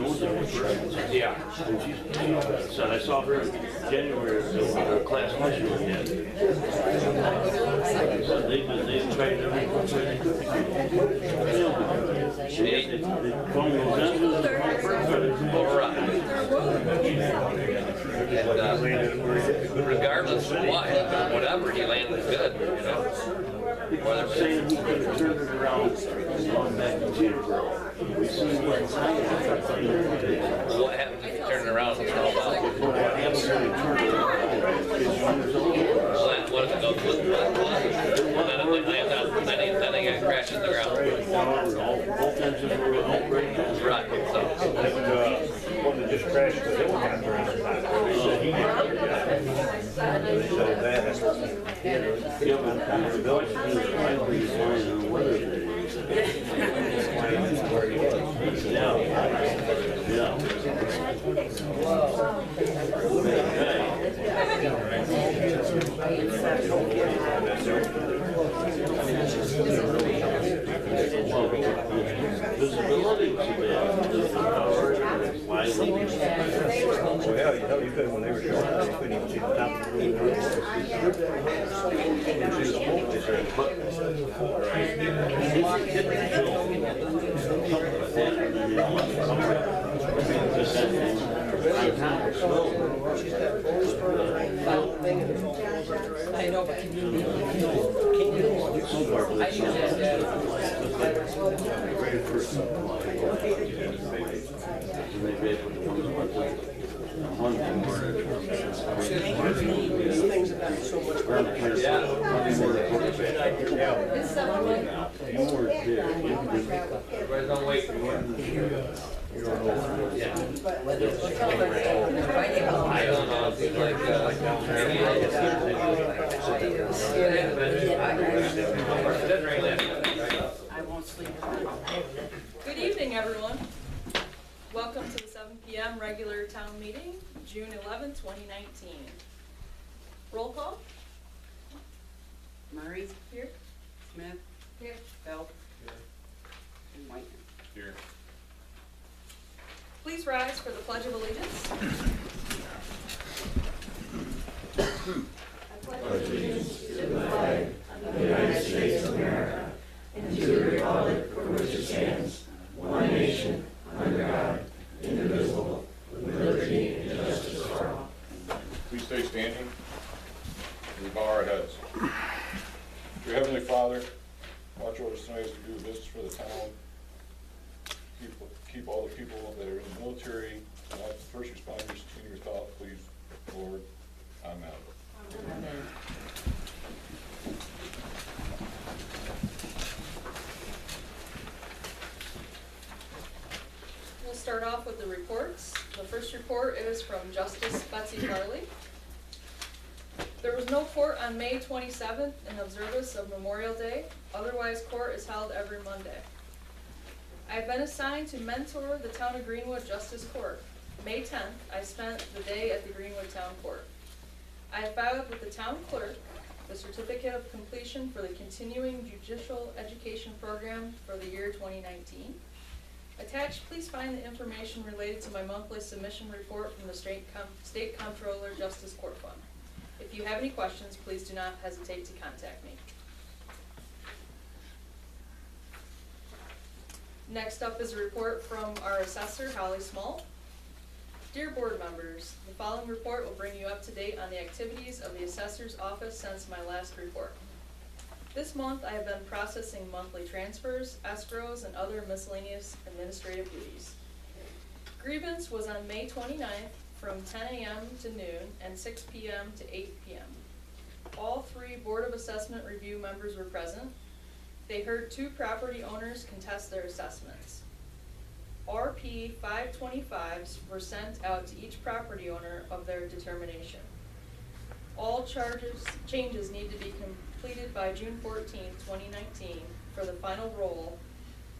Yeah. So I saw her in January, her class mission again. They've tried everything they could. They call me And regardless of what, whatever, he landed good, you know. Whether saying he could have turned it around on back to Peterborough. We see what What happened if you turn it around? happened when he turned it around. What if it goes with then they got crashed in the ground. Both engines were outright. Right, so. One that just crashed the helicopter in the time. They said that. Yeah, but the Belgians are finally flying on weather days. Yeah. Visibility was bad. Well, you know, you couldn't, when they were short, you couldn't even see the top of the roof. I know, but can you Things have gotten so much better. Everybody don't wait. I don't know if it's like, I won't sleep. Good evening, everyone. Welcome to the 7 p.m. regular town meeting, June 11, 2019. Roll call. Murray, Here. Smith, Here. Belt, and Whiteman. here. Please rise for the Pledge of Allegiance. I pledge allegiance to the flag of the United States of America and to the republic for which it stands, one nation, under God, indivisible, with liberty and justice for all. Please stay standing and we bow our heads. Dear Heavenly Father, watch over us tonight as we do business for the town. Keep all the people that are in the military, and all the first responders in your thought, please, Lord. Amen. Amen. We'll start off with the reports. The first report is from Justice Betsy Farley. There was no court on May 27th in observance of Memorial Day. Otherwise, court is held every Monday. I have been assigned to mentor the Town of Greenwood Justice Court. May 10th, I spent the day at the Greenwood Town Court. I have filed with the Town Clerk the Certificate of Completion for the Continuing Judicial Education Program for the year 2019. Attached, please find the information related to my monthly submission report from the State Comptroller Justice Court Fund. If you have any questions, please do not hesitate to contact me. Next up is a report from our assessor, Holly Small. Dear board members, the following report will bring you up to date on the activities of the assessor's office since my last report. This month, I have been processing monthly transfers, escrows, and other miscellaneous administrative duties. Grievance was on May 29th from 10 a.m. to noon and 6 p.m. to 8 p.m. All 3 Board of Assessment Review members were present. They heard 2 property owners contest their assessments. RP 525s were sent out to each property owner of their determination. All changes need to be completed by June 14, 2019 for the final roll,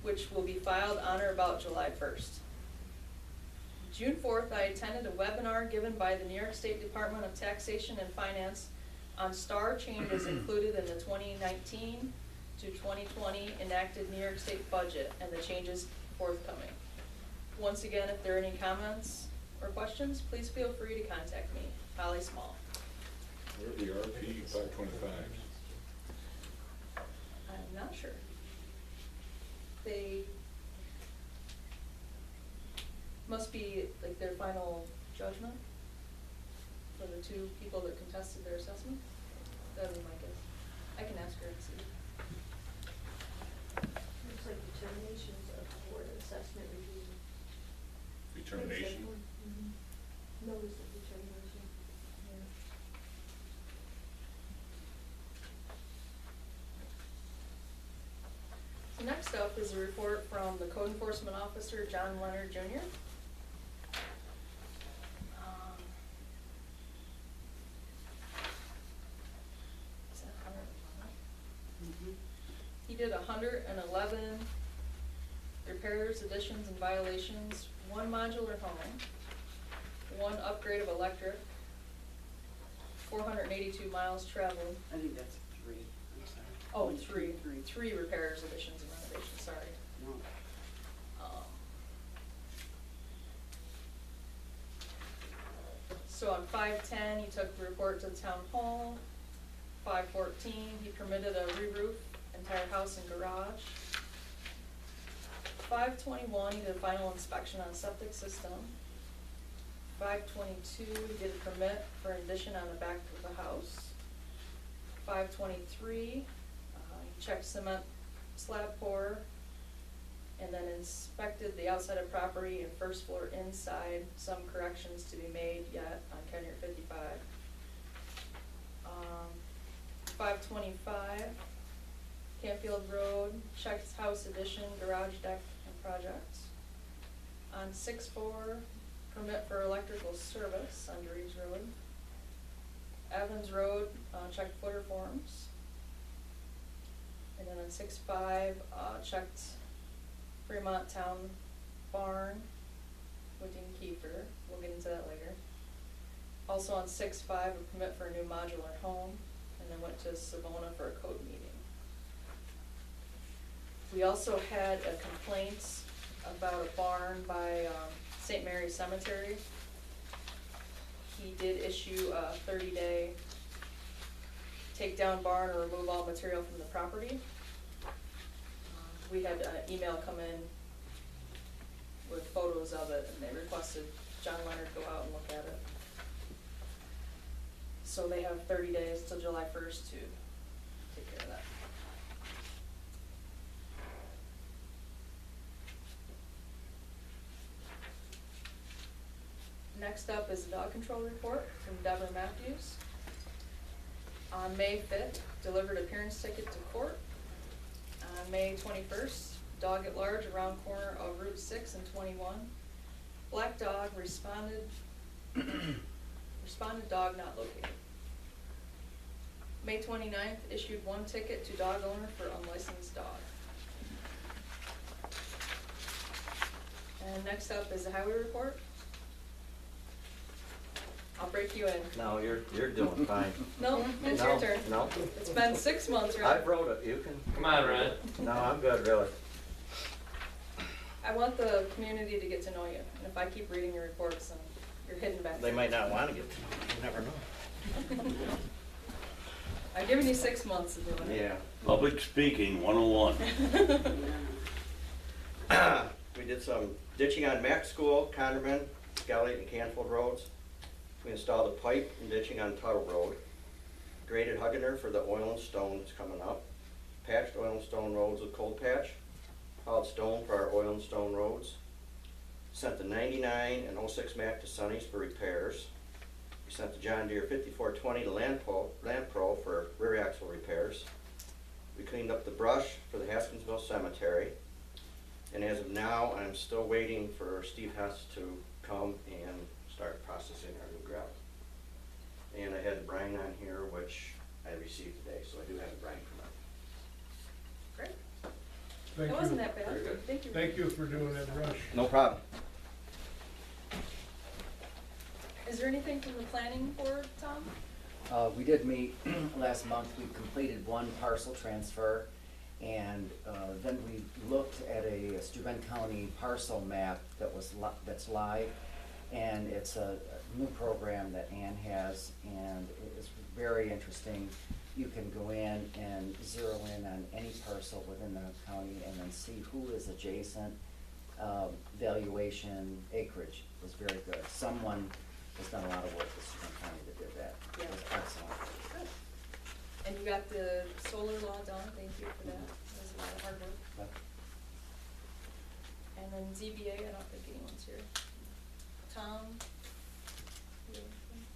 which will be filed on or about July 1st. June 4th, I attended a webinar given by the New York State Department of Taxation and Finance on STAR changes included in the 2019 to 2020 enacted New York State budget and the changes forthcoming. Once again, if there are any comments or questions, please feel free to contact me, Holly Small. Where are the RP 525s? I'm not sure. They must be like their final judgment for the two people that contested their assessment. That would be my guess. I can ask her and see. Looks like determinations of board assessment review. Determination? Notice of determination. So next up is a report from the Code Enforcement Officer, John Leonard Jr. Is that 111? He did 111 repairs, additions, and violations, 1 modular home, 1 upgrade of electric, 482 miles traveled. I think that's 3, I'm sorry. Oh, 1, 2, 3 3. repairs, additions, and renovations, sorry. No. So on 510, he took the report to the town hall. 514, he permitted a re-roof, entire house and garage. 521, he did a final inspection on a septic system. 522, he did a permit for an addition on the back of the house. 523, he checked cement slab pour, and then inspected the outside of property and first floor inside, some corrections to be made yet on County Route 55. 525, Canfield Road, checked house addition, garage deck, and projects. On 6-4, permit for electrical service on Reeves Road. Evans Road, checked footer forms. And then on 6-5, checked Fremont Town Barn, Whitting Kiefer, we'll get into that later. Also on 6-5, a permit for a new modular home, and then went to Savona for a code meeting. We also had a complaint about a barn by St. Mary's Cemetery. He did issue a 30-day take down barn or remove all material from the property. We had an email come in with photos of it, and they requested John Leonard go out and look at it. So they have 30 days till July 1st to take care of that. Next up is the dog control report from Deborah Matthews. On May 5th, delivered appearance ticket to court. On May 21st, dog at large around corner of Route 6 and 21. Black dog responded dog not located. May 29th, issued 1 ticket to dog owner for unlicensed dog. And next up is the highway report. I'll break you in. No, you're doing fine. No, it's your No, turn. No. It's been 6 months, right? I wrote it, you can. Come on, Ryan. No, I'm good, really. I want the community to get to know you, and if I keep reading your reports, then you're hidden back. They might not want to get to know me, you never know. I've given you 6 months to do it. Yeah. Public speaking 101. We did some ditching on Mac School, Connerman, Skelly, and Canfield roads. We installed a pipe and ditching on Tuttle Road. Graded Huggener for the oil and stone that's coming up. Patched oil and stone roads with cold patch. Hauled stone for our oil and stone roads. Sent the 99 and 06 Mac to Sonny's for repairs. We sent the John Deere 5420 to Land Pro for rear axle repairs. We cleaned up the brush for the Haskinsville Cemetery. And as of now, I'm still waiting for Steve Hess to come and start processing our new gravel. And I had brine on here, which I received today, so I do have a brine permit. Great. It wasn't that bad. Very good. Thank you. Thank you for doing that, Rush. No problem. Is there anything from the planning board, Tom? We did meet last month. We completed 1 parcel transfer. And then we looked at a Steuben County parcel map that's live, and it's a new program that Ann has, and it's very interesting. You can go in and zero in on any parcel within the county and then see who is adjacent. Valuation acreage was very good. Someone has done a lot of work with Steuben County that did that. It was excellent. Good. And you got the solar law done, thank you for that, that was a lot of hard work. But And then ZBA, I don't think anyone's here. Tom? you-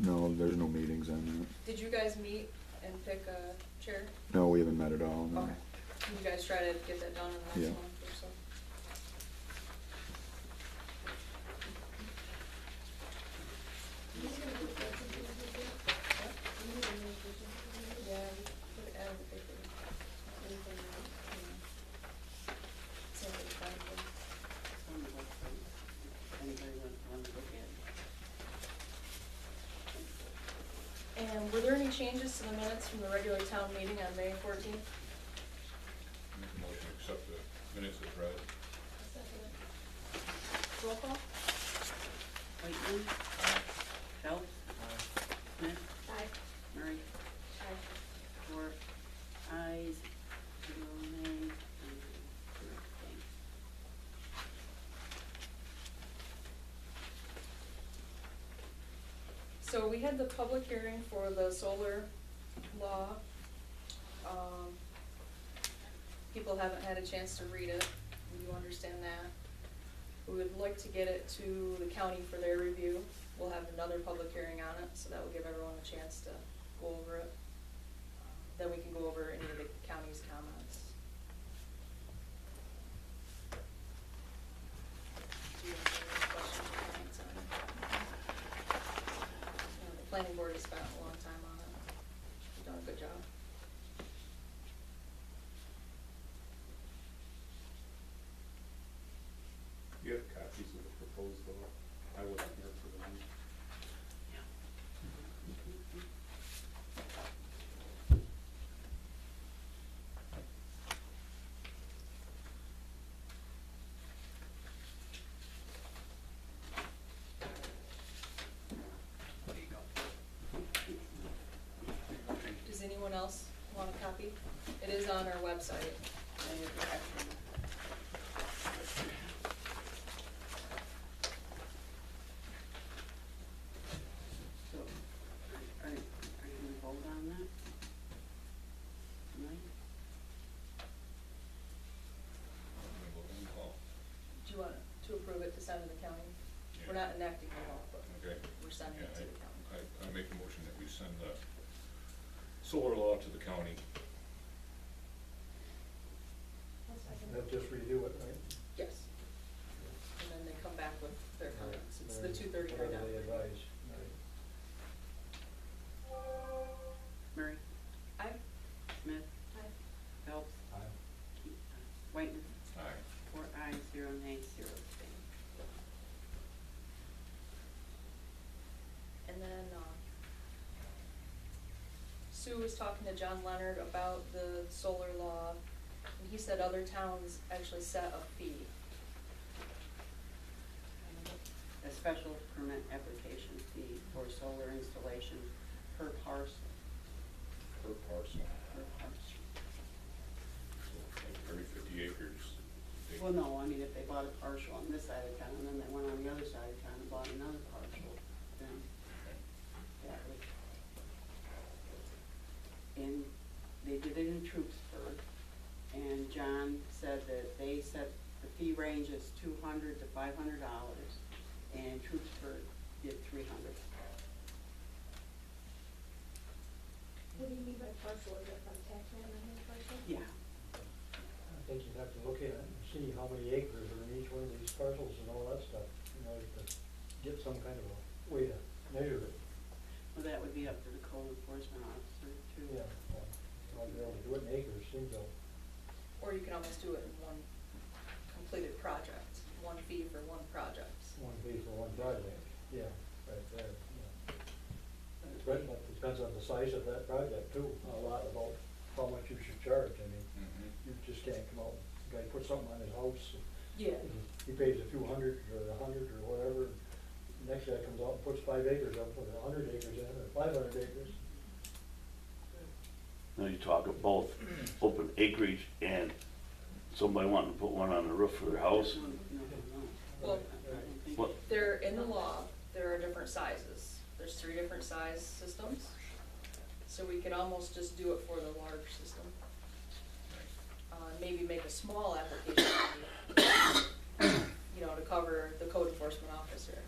No, there's no meetings on that. Did you guys meet and pick a chair? No, we haven't met at all, no. Okay. Can you guys try to get that done in the Yeah. next month or so? Yeah, we put it out in the paper. Anything, same for the planning board. It's on the website. If anybody wants to look at it. And were there any changes to the minutes from the regular town meeting on May 14th? Make a motion to accept the minutes as read. Roll call? Whitman. Phelps. Smith. Aye. Murray. Aye. Four ayes, 0 nays, and 2 abstained. So we had the public hearing for the solar law. People haven't had a chance to read it, we do understand that. We would like to get it to the county for their review. We'll have another public hearing on it, so that will give everyone a chance to go over it. Then we can go over any of the county's comments. Do you have any questions or comments on it? The planning board has spent a long time on it. You've done a good job. You have copies of the proposed law? I wasn't here for the meeting. Does anyone else want a copy? It is on our website. Any of the action? So, are you gonna vote on that? Tonight? Do you want to approve it to send to the county? We're not enacting the law, but Okay. we're sending it to the county. I make a motion that we send the solar law to the county. I'll second They'll it. just redo it, right? Yes. And then they come back with their comments. It's the 2:30 right now. Whatever they advise, right. Murray. Aye. Smith. Aye. Phelps. Aye. Whitman. Aye. 4 ayes, 0 nays, 0 abstained. And then, Sue was talking to John Leonard about the solar law, and he said other towns actually set a fee. A special permit application fee for solar installation per parcel. Per parcel, Per parcel. so like every 50 acres. they- Well, no, I mean, if they bought a parcel on this side of town, and then they went on the other side of town and bought another parcel, then that would. And they did it in Troopsburg, and John said that they set, the fee range is $200 to $500, and Troopsburg did $300. What do you mean by partial, is it from tax man on the partial? Yeah, I think you'd have to look at it and see how many acres are in each one of these parcels and all that stuff, in order to get some kind of a way to measure it. well, that would be up to the code enforcement officer too. Yeah, I'll be able to do it in acres, seems so. Or you can almost do it in one completed project, one fee for one project. One fee for one project, yeah, right there, yeah. But it depends on the size of that project too, a lot about how much you should charge, I mean, Mhm. you just house. Yeah, He pays a few hundred or whatever. Next guy comes out and puts 5 acres up, with 100 acres in, or 500 acres. Now you talk of both open acreage and somebody wanting to put one on the roof of their house. well, What, they're in the law, there are different sizes. There's 3 different size systems. So we could almost just do it for the large system. Maybe make a small application, you know, to cover the code enforcement officer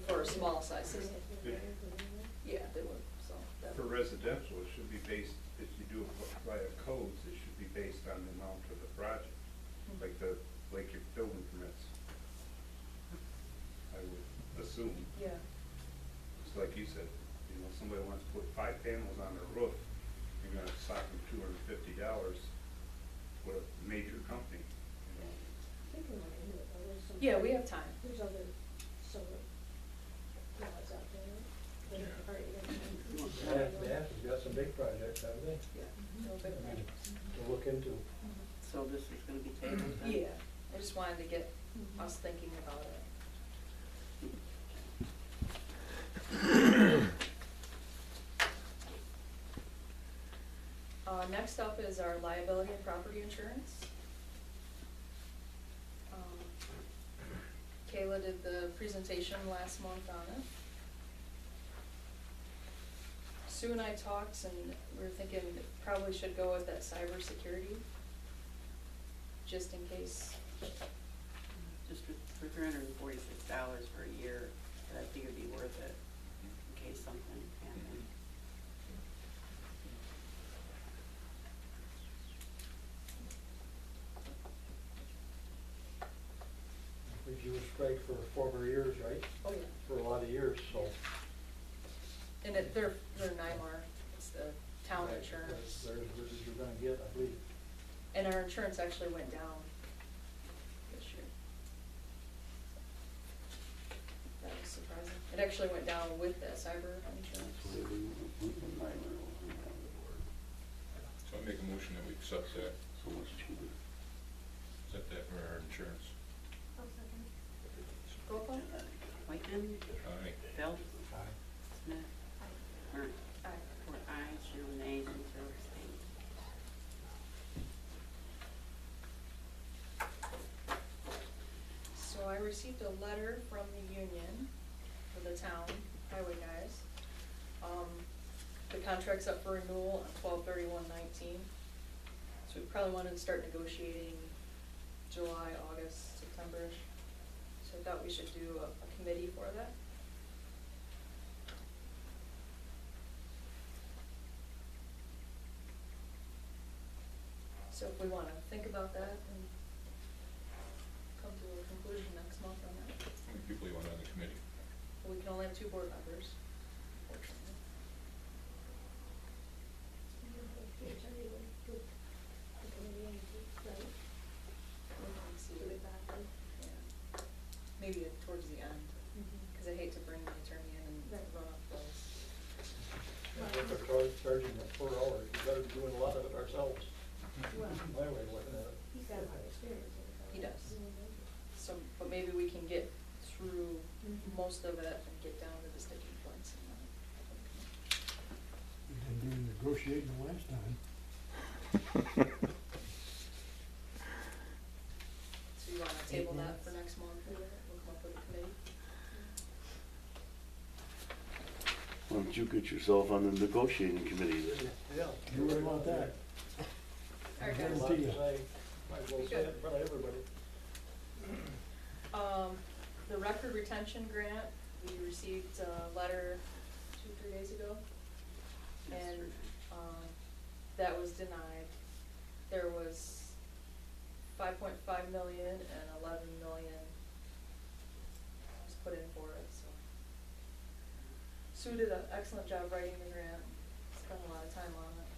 for a small size system. Yeah, they would, so. that- For residential, it should be based, if you do it via codes, it should be based on the amount of the project, like your building permits. I would assume, Yeah, just like you said, you know, somebody wants to put 5 panels on their roof, you're gonna sock them $250 with a major company, you know. I think we're looking into it, though. There's some. yeah, we have time. There's other solar laws out there that are already gonna. Mass has got some big projects, haven't they? Yeah. no big I mean, projects. to look into. So this is gonna be tabled then? Yeah, I just wanted to get us thinking about it. Next up is our liability and property insurance. Kayla did the presentation last month on it. Sue and I talked and we were thinking probably should go with that cybersecurity, just in case. Just for $346 for a year, I think it'd be worth it in case something happened. We've used Strike for 4 years, right? Oh, yeah. For a lot of years, so. And they're NYMAR, it's the town insurance. They're as good as you're gonna get, I believe. And our insurance actually went down this year. That was surprising. It actually went down with that cyber insurance. So I make a motion that we accept that, so much cheaper. accept that for our insurance. I'll second. Roll call? Whiteman, Aye. Belt, Aye. Smith, Ernst. Aye. 4 ayes, 0 nays, and 0 abstains. So I received a letter from the union for the town highway guys. The contract's up for renewal on 12/31/19. So we probably wanted to start negotiating July, August, September-ish. So I thought we should do a committee for that. So if we wanna think about that and come to a conclusion next month on that. How many people you want on the committee? We can only have 2 board members, unfortunately. The attorney will do the committee and right, We can see do it back then. Yeah. Maybe towards the end, cause I hate to bring the attorney in and Right. run off those. And if they're charging us per hour, we better be doing a lot of it ourselves. Well, My way of looking at it. he's got a lot of experience in it. He does. So, but maybe we can get through most of it and get down to the sticking points and We didn't do negotiating the last time. So you wanna table that for next month, we'll come up with a committee? Why don't you get yourself on the negotiating committee then? Yeah. You wouldn't want that. Alright, Got a guys. lot to say. Might as well say it in front of everybody. The record retention grant, we received a letter 2-3 days ago. And, that was denied. There was 5.5 million and 11 million was put in for it, so. Sue did an excellent job writing the grant, spent a lot of time on it.